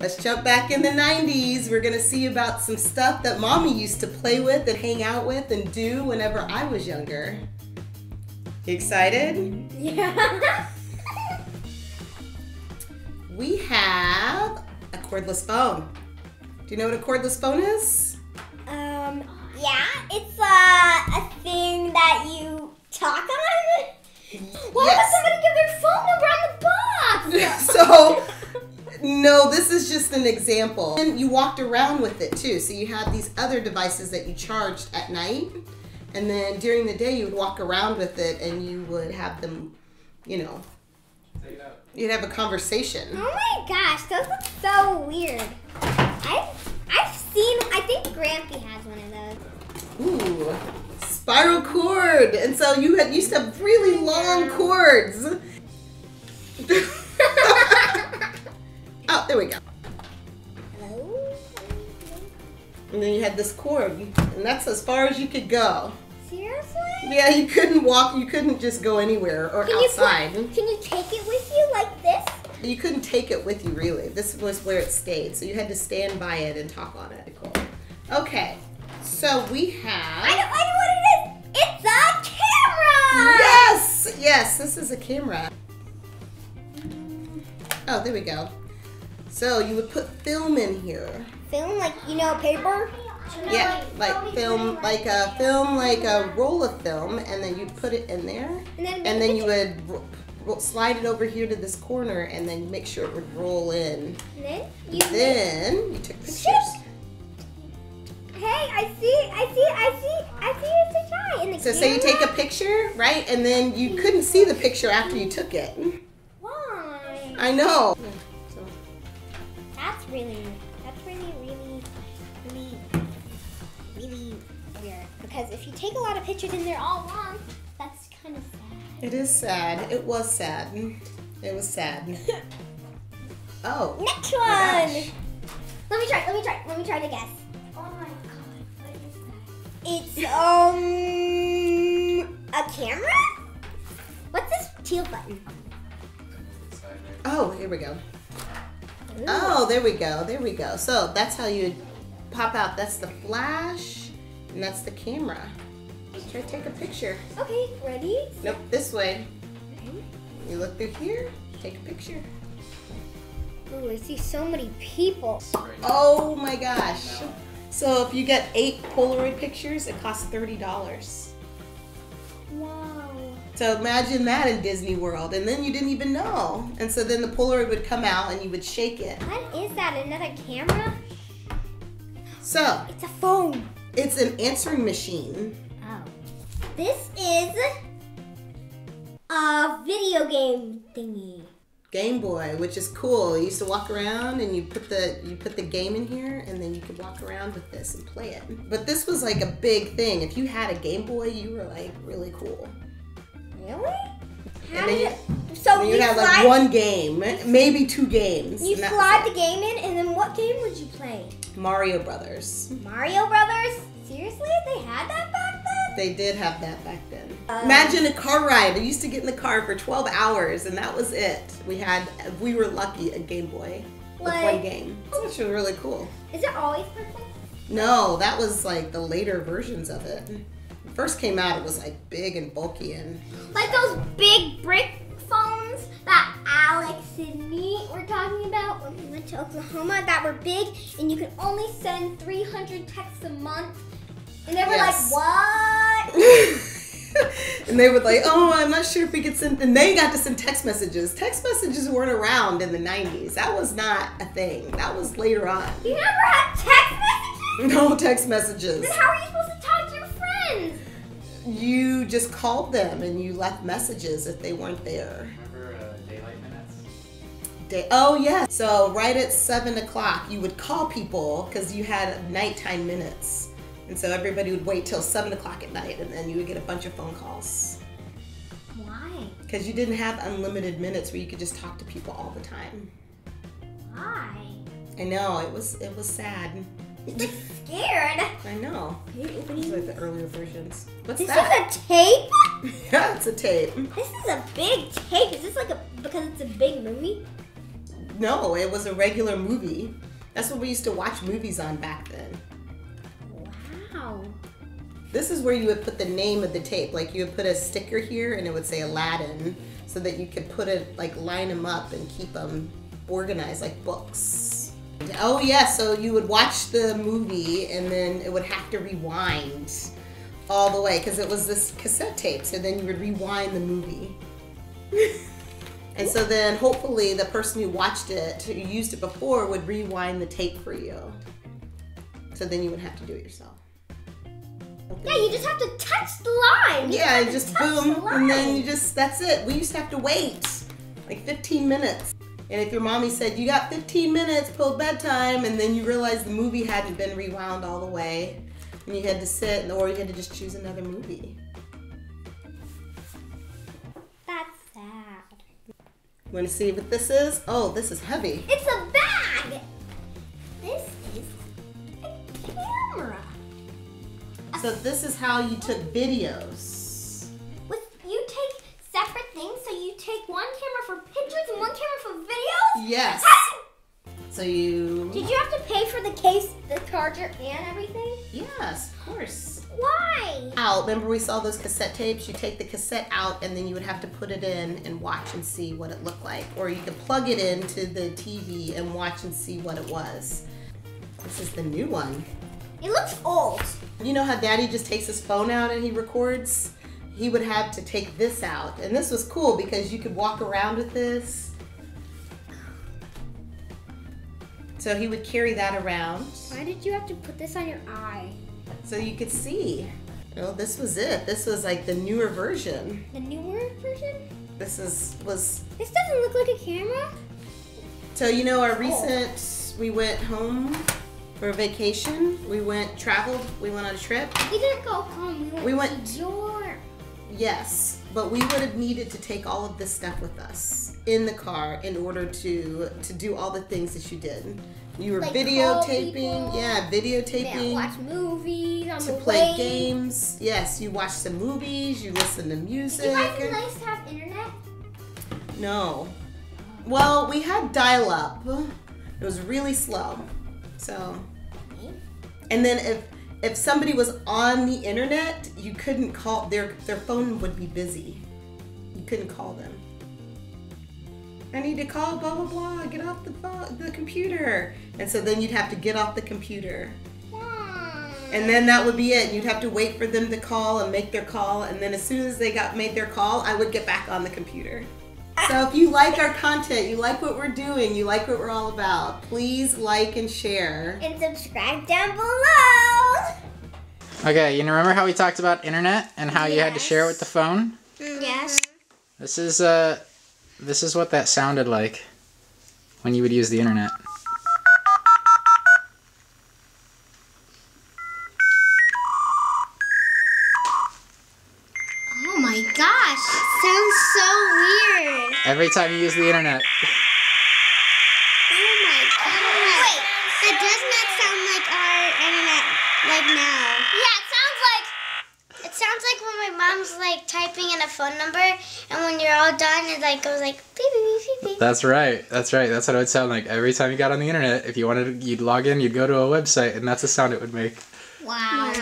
Let's jump back in the 90s. We're gonna see about some stuff that Mommy used to play with and hang out with and do whenever I was younger. You excited? Yeah. We have a cordless phone. Do you know what a cordless phone is? Yeah, it's a thing that you talk on. Why would somebody give their phone number on the box? So, no, this is just an example. And you walked around with it too. So you had these other devices that you charged at night. And then during the day, you would walk around with it and you would have them, you know, you'd have a conversation. Oh my gosh, those look so weird. I've seen, I think Grampy has one of those. Ooh, spiral cord. And so you used to have really long cords. Oh, there we go. Hello? And then you had this cord, and that's as far as you could go. Seriously? Yeah, you couldn't walk, you couldn't just go anywhere or outside. Can you take it with you like this? You couldn't take it with you, really. This was where it stayed, so you had to stand by it and talk on it. Cool. Okay, so we have... I know what it is! It's a camera! Yes! Yes, this is a camera. Oh, there we go. So you would put film in here. Film, like, you know, paper? Yeah, like film, like a roll of film, and then you put it in there, and then you would slide it over here to this corner, and then make sure it would roll in. And then you took pictures. Hey, I see it's a guy in the So camera. say you take a picture, right, and then you couldn't see the picture after you took it. Why? I know. That's really weird. Because if you take a lot of pictures and they're all wrong, that's kind of sad. It is sad. It was sad. It was sad. Oh. Next my one. gosh. Let me try to guess. Oh my god, what is that? It's a camera? What's this teal button? Oh, here we go. Ooh. Oh, there we go. There we go. So that's how you pop out. That's the flash, and that's the camera. Let's try to take a picture. Okay, ready? Nope, this way. Okay. You look through here, take a picture. Ooh, I see so many people. Oh my gosh. So if you get 8 Polaroid pictures, it costs $30. Wow. So imagine that in Disney World, and then you didn't even know. And so then the Polaroid would come out and you would shake it. What is that? Another camera? So It's a phone. it's an answering machine. Oh. This is a video game thingy. Game Boy, which is cool. You used to walk around and you put the game in here, and then you could walk around with this and play it. But this was like a big thing. If you had a Game Boy, you were like really cool. Really? And then So you had like one game, maybe 2 games. You slide the game in, and then what game would you play? Mario Brothers. Mario Brothers? Seriously? They had that back then? They did have that back then. Imagine a car ride. I used to get in the car for 12 hours, and that was it. We were lucky, a Game Boy with one game, which was really cool. Is it always purple? No, that was like the later versions of it. When it first came out, it was like big and bulky and... Like those big brick phones that Alex and me were talking about when we went to Oklahoma that were big, and you could only send 300 texts a month. And they were like, what? And they would like, oh, I'm not sure if we could send, and they got to send text messages. Text messages weren't around in the 90s. That was not a thing. That was later on. You never had text messages? No text messages. Then how are you supposed to talk to your friends? You just called them and you left messages if they weren't there. Remember daylight minutes? Oh, yeah. So right at 7 o'clock, you would call people because you had nighttime minutes. And so everybody would wait till 7 o'clock at night, and then you would get a bunch of phone calls. Why? Because you didn't have unlimited minutes where you could just talk to people all the time. Why? I know, it was sad. I'm scared. I know. It's like the earlier versions. What's This that? is a tape? Yeah, it's a tape. This is a big tape. Is this like because it's a big movie? No, it was a regular movie. That's what we used to watch movies on back then. Wow. This is where you would put the name of the tape. Like you would put a sticker here and it would say Aladdin so that you could put it, like line them up and keep them organized like books. Oh yeah, so you would watch the movie and then it would have to rewind all the way because it was this cassette tape. So then you would rewind the movie. And so then hopefully the person who watched it, who used it before, would rewind the tape for you. So then you would have to do it yourself. Yeah, you just have to touch the line. Yeah, just boom, and then you just, that's it. We used to have to wait like 15 minutes. And if your mommy said, you got 15 minutes till bedtime, and then you realized the movie hadn't been rewound all the way, and you had to sit, or you had to just choose another movie. That's sad. Want to see what this is? Oh, this is heavy. It's a bag. This is a camera. So this is how you took videos. You take separate things, so you take one camera for pictures and one camera for videos? Yes. So you... Did you have to pay for the case, the charger, and everything? Yes, of course. Why? Out. Remember we saw those cassette tapes? You take the cassette out and then you would have to put it in and watch and see what it looked like. Or you could plug it into the TV and watch and see what it was. This is the new one. It looks old. You know how Daddy just takes his phone out and he records? He would have to take this out. And this was cool because you could walk around with this. So he would carry that around. Why did you have to put this on your eye? So you could see. Well, this was it. This was like the newer version. The newer version? This was... This doesn't look like a camera. So you know our recent, we went home for a vacation. We traveled, we went on a trip. We didn't go home. We went to York. Yes, but we would have needed to take all of this stuff with us in the car in order to do all the things that you did. You were like videotaping, videotaping. Watch movies on to the play way. games. Yes, you watched some movies, you listened to music. Did you guys it's nice to have internet? No. Well, we had dial-up. It was really slow. So, and then if somebody was on the internet, you couldn't call, their phone would be busy. You couldn't call them. I need to call blah, blah, blah, get off the computer. And so then you'd have to get off the computer. And then that would be it. You'd have to wait for them to call and make their call. And then as soon as they made their call, I would get back on the computer. So if you like our content, you like what we're doing, you like what we're all about, please like and share. And subscribe down below. Okay, you remember how we talked about internet and how you had to share it with the phone? Yes. This is what that sounded like when you would use the internet. Oh my gosh, it sounds so weird. Every time you use the internet. Oh my gosh. Wait, that does not sound like our internet like now. Yeah, it sounds like when my mom's like typing in a phone number and when you're all done it like goes like beep beep beep beep. That's right. That's what it would sound like every time you got on the internet. If you wanted, you'd log in, you'd go to a website, and that's the sound it would make. Wow.